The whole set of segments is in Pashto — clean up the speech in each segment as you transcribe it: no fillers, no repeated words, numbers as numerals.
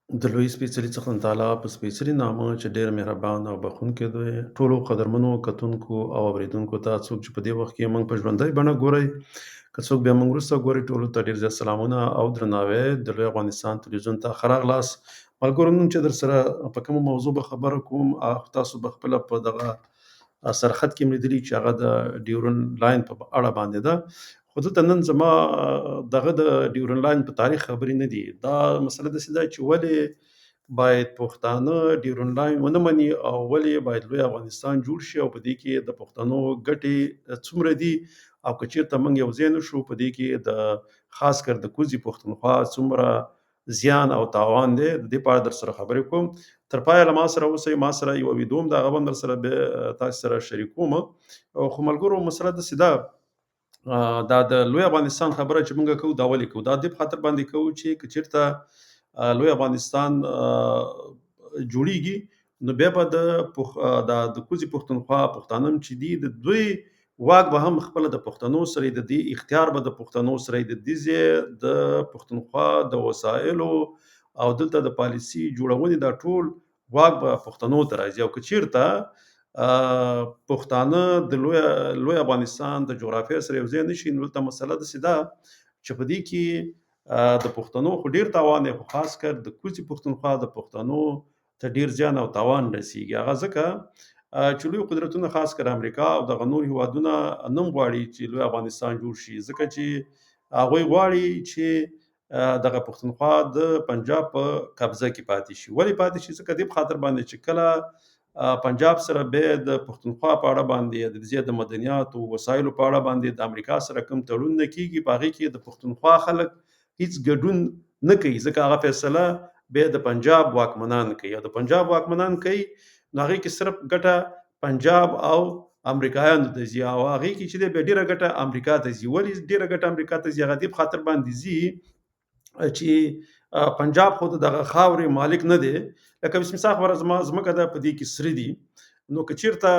د لوی سپېڅلي څښتن تعالی په سپېڅلي نامه چې ډېر مهربان او بښونکی دی، ټولو قدرمنو کتونکو او اورېدونکو ته څوک چې په دې وخت کې موږ په ژوندۍ بڼه ګورئ، که څوک بیا موږ وروسته ګورئ، ټولو ته ډېر زیات سلامونه او درناوی د لوی افغانستان تلویزیون ته ښه راغلاست. ملګرو، نن چې در سره په کومه موضوع به خبره کوم، تاسو به خپله په دغه سرخط کې مې لیدلي چې هغه د ډیورن لاین په اړه باندې ده. خو دلته نن زما دغه د ډیورن لاین په تاریخ خبرې نه دي. دا مسله داسې ده چې ولې باید پښتانه ډیورن لاین ونه مني او ولې باید لوی افغانستان جوړ شي او په دې کې د پښتنو ګټې څومره دي، او که چېرته موږ یو ځای نه شو، په دې کې د خاص کر د کوزي پښتونخوا څومره زیان او تاوان دی، د دې په اړه در سره خبرې کوم. تر پایه له ما سره اوسئ، ما سره یو ویډیو هم د هغه به هم در سره تاسو سره شریکوم. خو ملګرو، مسله داسې ده، دا د لوی افغانستان خبره چې موږ کوو، دا ولې کوو؟ دا دې په خاطر باندې کوو چې که چېرته لوی افغانستان جوړیږي، نو بیا به د کوزي پښتونخوا پښتانه چې دي، د دوی واک به هم خپله د پښتنو سره، د دې اختیار به د پښتنو سره، د دې ځای د پښتونخوا د وسایلو او دلته د پالیسي جوړونې دا ټول واک به پښتنو ته راځي. او که چېرته پښتانه د لوی افغانستان د جغرافیې سره یو ځای نه شي، نو دلته مسله داسې ده چې په دې کې د پښتنو خو ډېر تاوان دی، خو خاص کر د کوزي پښتونخوا د پښتنو ته ډېر زیان او تاوان رسیږي. هغه ځکه چې لوی قدرتونه خاص کر امریکا او دغه نور هیوادونه نه غواړي چې لوی افغانستان جوړ شي، ځکه چې هغوی غواړي چې دغه پښتونخوا د پنجاب په قبضه کې پاتې شي. ولې پاتې شي؟ ځکه دې په خاطر باندې چې کله پنجاب سره به د پښتونخوا په اړه باندې، د دې د مدنیاتو وسایلو په اړه باندې د امریکا سره کوم تړون نه کیږي، په هغې کې د پښتونخوا خلک هیڅ ګډون نه کوي، ځکه هغه فیصله به د پنجاب واکمنان کوي، او د پنجاب واکمنان کوي، نو هغې کې صرف ګټه پنجاب او امریکایانو ته ځي، او هغې کې چې دی بیا ډېره ګټه امریکا ته ځي. ولې ډېره ګټه امریکا ته ځي؟ هغه دې په خاطر باندې ځي چې پنجاب خو دغه خاورې مالک نه دی. لکه بسم الله خبره، زما ځمکه ده، په دې کې سره دي، نو که چېرته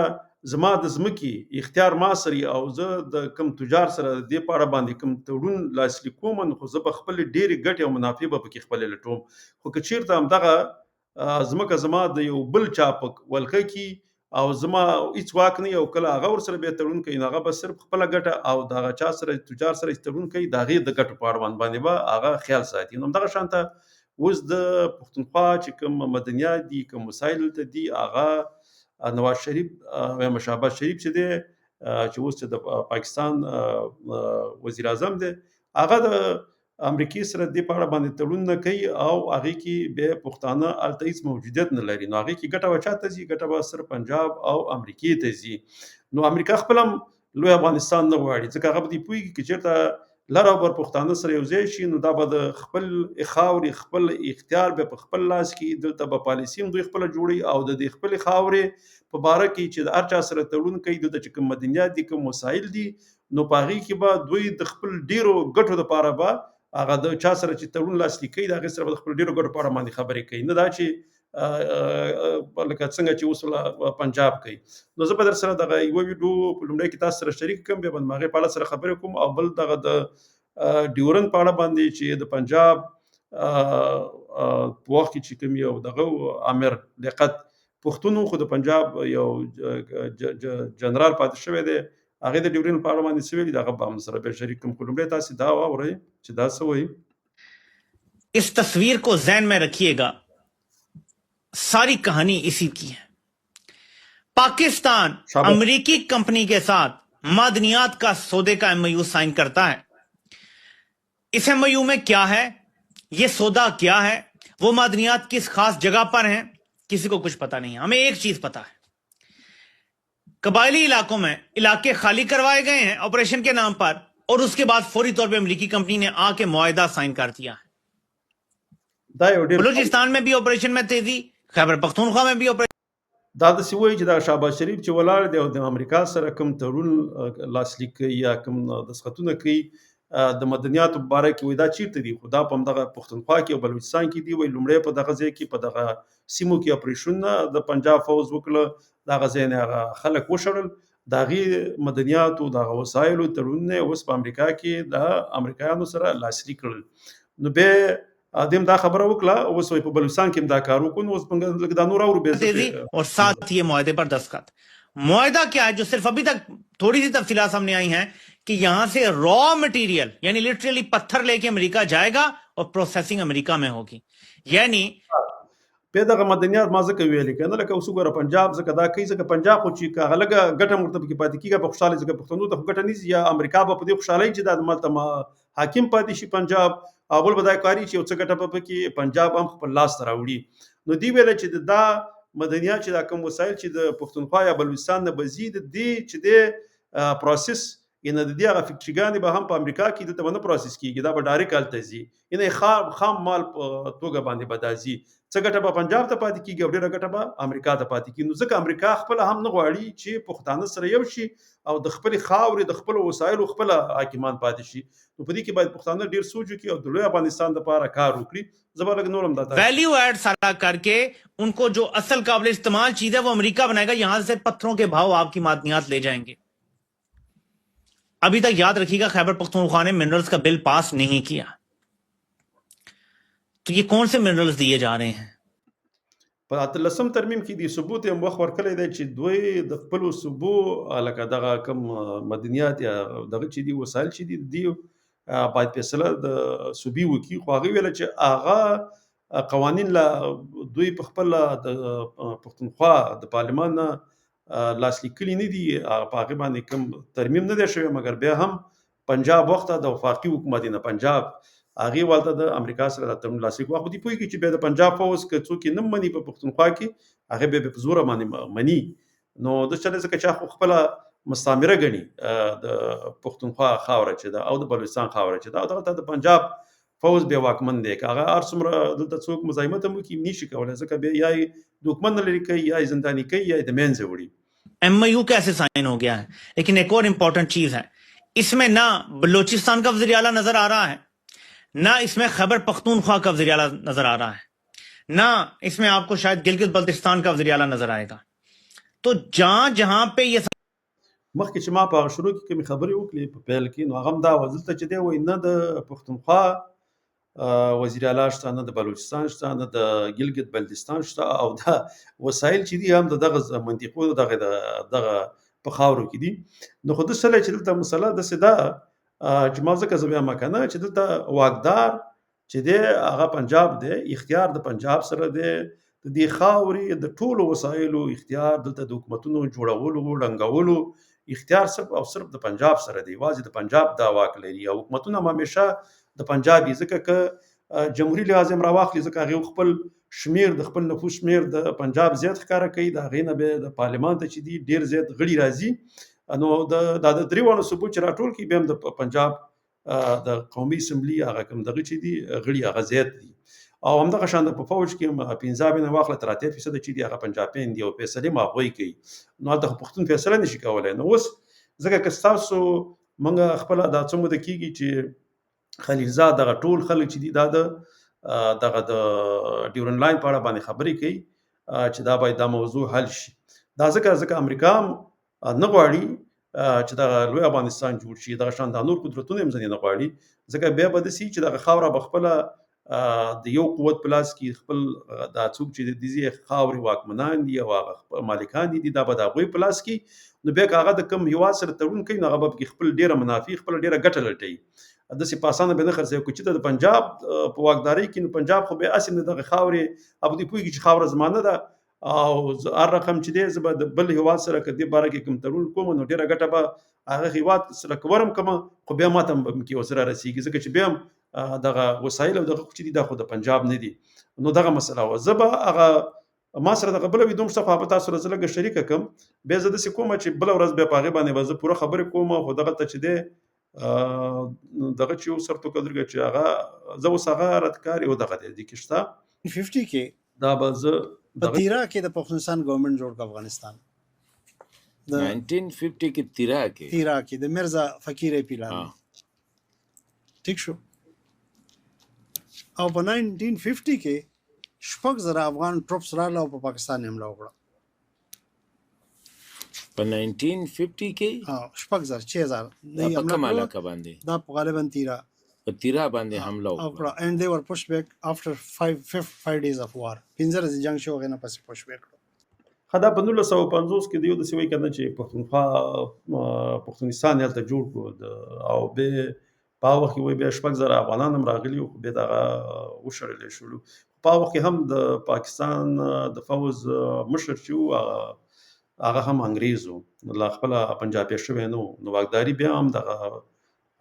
زما د ځمکې اختیار ما سره او زه د کوم تجار سره د دې په اړه باندې کوم تړون لاسلیک کوم، نو خو زه به خپلې ډېرې ګټې او منافع به پکې خپلې لټوم. خو که چېرته همدغه ځمکه زما د یو بل چا په ولکه کې او زما هیڅ واک نه، او کله هغه ورسره بیا تړون کوي، نو هغه به صرف خپله ګټه او د هغه چا سره تجار سره چې تړون کوي، د هغې د ګټو په اړوند باندې به هغه خیال ساتي. نو همدغه شانته اوس د پښتونخوا چې کوم مدنیات دي، کوم وسایل دلته دي، هغه نواز شریف یا شهباز شریف چې دی، چې اوس چې د پاکستان وزیر اعظم دی، هغه د امریکې سره د دې په اړه باندې تړون نه کوي، او هغې کې بیا پښتانه هلته هېڅ موجودیت نه لري. نو هغې کې ګټه به چا ته ځي؟ ګټه به صرف پنجاب او امریکې ته ځي. نو امریکا خپله هم لوی افغانستان نه غواړي، ځکه هغه به دې پوهېږي که چېرته لر او بر پښتانه سره یو ځای شي، نو دا به د خپل خاورې خپل اختیار به په خپل لاس کې، دلته به پالیسي هم دوی خپله جوړوي، او د دې خپلې خاورې په باره کې چې د هر چا سره تړون کوي، دلته چې کوم مدنیات دي، کوم وسایل دي، نو په هغې کې به دوی د خپل ډېرو ګټو دپاره به هغه د چا سره چې تړون لاسلیک کوي، د هغې سره به د خپل ډېرو ګټو په اړه باندې خبرې کوي، نه دا چې لکه څنګه چې اوس پنجاب کوي. نو زه به در سره دغه یوه ویډیو په لومړی کې تاسو سره شریک کړم، بیا به د هغې په اړه سره خبرې کوم، او بل دغه د ډیورن په اړه باندې چې د پنجاب په وخت کې چې کوم یو دغه امیر لیاقت پښتون خو د پنجاب یو جنرال پاتې شوی دی، هغې د ډیورن په اړه باندې څه ویلي، دغه به هم سره بیا شریک کړم. خو لومړی تاسې دا واورئ چې دا څه وایي. इस तस्वीर को ज़हन में रखिएगा, सारी कहानी इसी की है। पाकिस्तान अमेरिकी कंपनी के साथ मादनियात का सौदे का एमओयू साइन करता है। इस एमओयू में क्या है, ये सौदा क्या है, वो मादनियात किस खास जगह पर हैं, किसी को कुछ पता नहीं है। हमें एक चीज पता है, कबायली इलाकों में इलाके खाली करवाए गए हैं ऑपरेशन के नाम पर, और उसके बाद फौरी तौर पे अमेरिकी कंपनी ने आके मुआहदा साइन कर दिया है। बलूचिस्तान में भी ऑपरेशन में तेजी, खैबर पख्तूनख्वा में भी ऑपरेशन। دا داسې وایي چې دا شهباز شریف چې ولاړ دی او د امریکا سره کوم تړون لاسلیک کوي یا کوم دستخطونه کوي د مدنیاتو په باره کې، وایي دا چیرته دي؟ خو دا په همدغه پښتونخوا کې او بلوچستان کې دي. وایي لومړی په دغه ځای کې، په دغه سیمو کې اپریشنونه د پنجاب فوز وکړه، د هغه ځای نه هغه خلک وشړل، د هغې مدنیاتو د هغه وسایلو تړونونه اوس په امریکا کې د امریکایانو سره لاسلیک کړل. نو بیا دیم دا خبره وکړه اوس په بلوچستان کې دا کار وکړو اوس موږ دا نور اور به तेजी और साथ ये मुआहदे पर दस्तखत। मुआहदा क्या है जो सिर्फ अभी तक थोड़ी सी तफसीलात सामने आई हैं कि यहां से रॉ मटेरियल यानी लिटरली पत्थर लेके अमेरिका जाएगा और प्रोसेसिंग अमेरिका में होगी, यानी په دغه مدنیات ما ځکه ویلي کنه لکه اوس ګوره پنجاب ځکه دا کوي ځکه پنجاب خو چې کاغه لګه ګټه مرتب کې پاتې کیږي په خوشاله ځکه پښتنو ته ګټه نیسی یا امریکا په دې خوشاله چې د ملته حاکم پاتې شي پنجاب اول بدای کاری چې اوس ګټه په کې پنجاب هم خپل لاس راوړي نو دی ویل چې دا مدنیات چې دا کوم وسایل چې د پښتونخوا یا بلوچستان نه بزید دي چې د پروسس ان د دې هغه فکټریګانې به هم په امریکا کې د تمنه پروسس کیږي دا به ډایرکټ التزي ان خام مال توګه باندې بدازي څه ګټه به پنجاب ته پاتې کیږي او ډیره ګټه به امریکا ته پاتې کیږي نو ځکه امریکا خپل هم نه غواړي چې پښتانه سره یو شي او د خپل خاورې د خپل وسایل خپل حاکمان پاتې شي نو په دې کې باید پښتانه ډیر سوچ وکړي او د لوی افغانستان لپاره کار وکړي زبر نورم داتا वैल्यू ऐड सारा करके उनको जो असल काबिल इस्तेमाल चीज है वो अमेरिका बनाएगा, यहां से पत्थरों के भाव आपकी मादनियात ले जाएंगे। अभी तक याद रखिएगा खैबर पख्तूनख्वा ने मिनरल्स का बिल पास नहीं किया, तो ये कौन से मिनरल्स दिए जा रहे हैं? په اتلسم ترمیم کې د ثبوت هم وخت ورکړی دی چې دوی د خپل صوبو لکه دغه کم مدنیات یا دغه چې دی وسایل چې دی باید فیصله د صوبي وکي خو هغه ویل چې هغه قوانین لا دوی په خپل د پښتونخوا د پارلمان لاسلیک کړي نه دي په هغه باندې کوم ترمیم نه دی شوی مګر بیا هم پنجاب وخت د وفاقي حکومت نه پنجاب هغه والته د امریکا سره د تړون لاسلیک واخو دی پوي کې چې به د پنجاب فوز کې څوک نه مني په پښتونخوا کې هغه به په زور باندې مني نو د چلې څخه چې خپل مستعمره غني د پښتونخوا خاور چې دا او د بلوچستان خاور چې دا دغه د پنجاب فوز به واکمن دی هغه ارسمره دلته څوک مزاحمت هم کوي نشي کولای ځکه به یا دوکمن لري کوي یا زندانی کوي یا د مینځ وړي MOU कैसे साइन हो गया है, लेकिन एक और इंपॉर्टेंट चीज है इसमें ना बलूचिस्तान का वज़ीर आला नजर आ रहा है, ना इसमें खैबर पख्तूनख्वा का वज़ीर आला नजर आ रहा है, ना इसमें आपको शायद गिलगित बल्तिस्तान का वज़ीर आला नजर आएगा। तो जहां पे ये مخکې چې ما په شروع کې کوم خبرې وکړې په پیل کې نو هغه دا وزلته چې دی وای نه د پښتونخوا وزیر اعلی شته نه د بلوچستان شته نه د ګلګت بلتستان شته او دا وسایل چې دي هم دغه منطقو دغه په خاورو کې دي نو خو د سره چې دلته مسله د سدا چې ما ځکه زبیا مکنه چې دلته واقدار چې دی هغه پنجاب دی اختیار د پنجاب سره دی د دې خاورې د ټولو وسایلو اختیار دلته د حکومتونو جوړولو ډنګولو اختیار صرف او صرف د پنجاب سره دی واځي د پنجاب دا واک لري او حکومتونه همیشه د پنجابي ځکه ک جمهوریت لازم راواخلي ځکه هغه خپل شمیر د خپل نفوس شمیر د پنجاب زیات ښکارا کوي دا غینه به د پارلمان ته چې دی ډیر زیات غړي راځي نو د دریوانو ثبوت چې راټول کی به د پنجاب د قومي اسمبلی هغه کوم دغه چې دی غړي هغه زیات دي او همدغه شان په فوج کې پنځاب نه واخله 30% چې دی هغه پنجابین دی او فیصله ماغوي کوي نو د پښتون فیصله نشي کولای نو اوس ځکه که تاسو منګه خپل د څومره د کیږي چې خلیلزاد دغه ټول خلک چې دی دغه د ډیورن لاین په اړه باندې خبرې کوي چې دا باید دا موضوع حل شي دا ځکه امریکا نه غواړي چې دا لوی افغانستان جوړ شي دا شان د نور قدرتونه هم ځنه نه غواړي ځکه به بد سي چې دا خاوره بخپل د یو قوت پلاس کې خپل دا څوک چې د دې خاوري واکمنان دي او هغه مالکان دي دا به دا غوي پلاس کې نو به هغه د کم یو سره تړون کوي هغه به خپل ډیره منافع خپل ډیره ګټه لټي د سپاسانه به نه خرڅي کوي چې د پنجاب په واکداري کې نو پنجاب خو به اسیم د خاوري ابو دی پوي چې خاور زمانه ده او هر رقم چې دی زبر د بل هیواد سره کدي باره کې کوم تړون کوم نو ډیره ګټه به هغه هیواد سره کورم کوم خو بیا ماته کې وسره رسیږي ځکه چې بیا دغه وسایل او دغه چې دي د پنجاب نه دي نو دغه مسله و زبا هغه ما سره دغه بل وی دوم صفه په تاسو سره زلګه شریک کوم به زده سې کوم چې بل ورځ به پاغه باندې وځه پوره خبره کوم خو دغه ته چې دی دغه چې یو سرته کډرګه چې هغه زو صغار راتکار یو دغه دی کښتا 50 کې دا به په تیرا کې د پاکستان ګورنمنت جوړ کا افغانستان د 1950 کې تیرا کې د مرزا فقیر پیلان ٹھیک شو او په 1950 کې شپږ زره افغان ټروپس رااله او په پاکستان حمله وکړه په 1950 کې شپږ زره 6000 په کومه علاقه باندې دا په غالبا تیرا په تیرا باندې حمله او وکړه. and they were pushed back after 5 days of war. 15 ورځې جنگ شو غنه پس push back کړو. خدا په 1950 کې دیو د سوي کنه چې پښتونخوا پښتونستان هلته جوړ کړو او به په وخت کې وي به شپږ زره افغانان هم راغلي او به دا وشړل شول. په وخت کې هم د پاکستان د فوز مشر چې هغه هم انګريزو لا خپل پنجابي شوی نو واګداري بیا هم د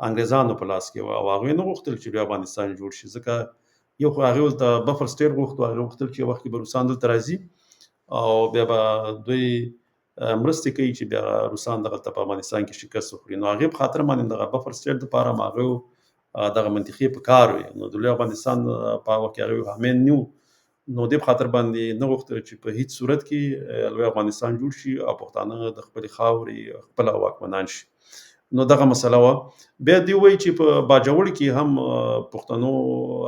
انګريزانو په لاس کې او هغه نو غوښتل چې بیا افغانستان جوړ شي ځکه یو خو هغه ولته بفر سټیټ غوښتل هغه غوښتل چې وخت کې به روسان دلته راځي او بیا به دوی مرستې کوي چې بیا روسان دغه په افغانستان کې شکست وخوري نو هغه په خاطر باندې دغه بفر سټیټ لپاره هغه دغه منطقي په کار وي نو د افغانستان په وخت کې هغه همین نیو نو د خاطر باندې نه غوښتل چې په هیڅ صورت کې لوی افغانستان جوړ شي او پښتانه د خپل خاورې خپل واکمنان شي نو دغه مسله و بیا دی وی چې په باجوړ کې هم پښتنو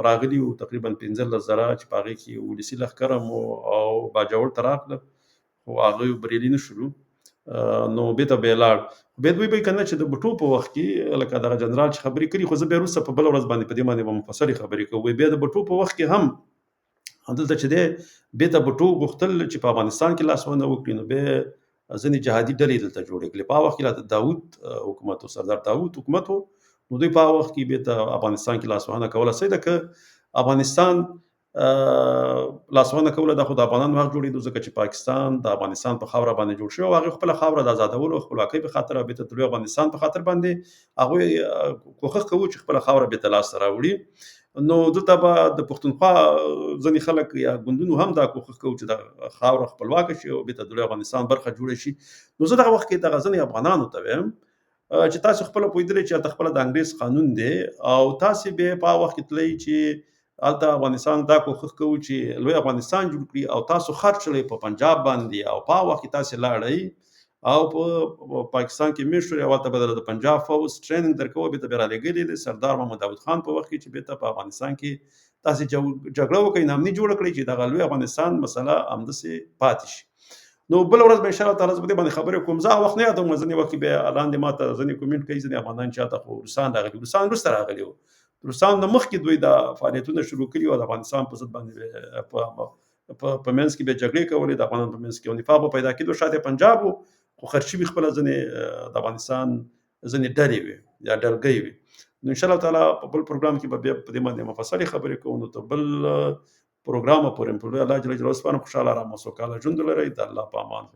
راغلي او تقریبا 15,000 چې پاره کې ولسی لخرم او باجوړ تراخله او هغه بریلی نشو نو به ته بیلار به دوی به کنه چې د بټو په وخت کې لکه د جنرال چې خبرې کړي خو زه به روسه په بل ورځ باندې په دې باندې مفصل خبرې کوي به د بټو په وخت کې هم دلته چې دی به ته بټو غختل چې په افغانستان کې لاسونه وکړي نو به ځنې جهادي ډلې دلته جوړې کړې په وخت کې د داوود حکومت او سردار داوود حکومت نو دوی په وخت کې به ته افغانستان کې لاسونه کوله سیده ک افغانستان لاسونه کوله د خود افغانان وخت جوړېدو ځکه چې پاکستان د افغانستان په خاور باندې جوړ شو او هغه خپل خاور د آزادولو او خپلواکۍ په خاطر به ته د افغانستان په خاطر باندې هغه کوښښ کوي چې خپل خاور به تلاش راوړي نو دلته به د پښتونخوا ځنې خلک یا ګوندونو هم دا کوښښ کوي چې د خاور خپلواک شي او به ته د افغانستان برخه جوړ شي نو زه دغه وخت کې د غزنی افغانانو ته ویم چې تاسو خپل پویدل چې د خپل د انګریز قانون دی او تاسو به په وخت کې تللی چې الته افغانستان دا کوښښ کوي چې لوی افغانستان جوړ کړي او تاسو خرچ لې په پنجاب باندې او په وخت کې تاسو لاړی او په پاکستان کې مشر او ته بدل د پنجاب فوز ټریننګ درکو به ته رالګلی سردار محمد داود خان په وخت کې چې به ته په افغانستان کې تاسو جګړه وکړئ نامني جوړ کړی چې د لوی افغانستان مسله امدسي پاتې شي نو بل ورځ به ان شاء الله تعالی زه باندې خبرې کوم زه وخت نه یادوم ځنې وخت به اعلان دي ماته ځنې کومنټ کوي ځنې افغانان چاته خو روسان راغلي روسان روس راغلي روسان د مخ کې دوی د فعالیتونو شروع کړي او د افغانستان په ضد باندې په منځ کې به جګړې کولې د افغانانو په منځ کې نفاق پیدا کېدو شاته پنجاب خو خرچي خپل ځنې د افغانستان ځنې ډلې وي یا ډلګۍ وي نو ان شاء الله تعالی په بل پروګرام کې به په دې باندې مفصل خبرې کوو نو ته بل پروګرام پورې په الله جل جلاله سبحانه خوشاله را مو سوکاله ژوند لري د الله په امان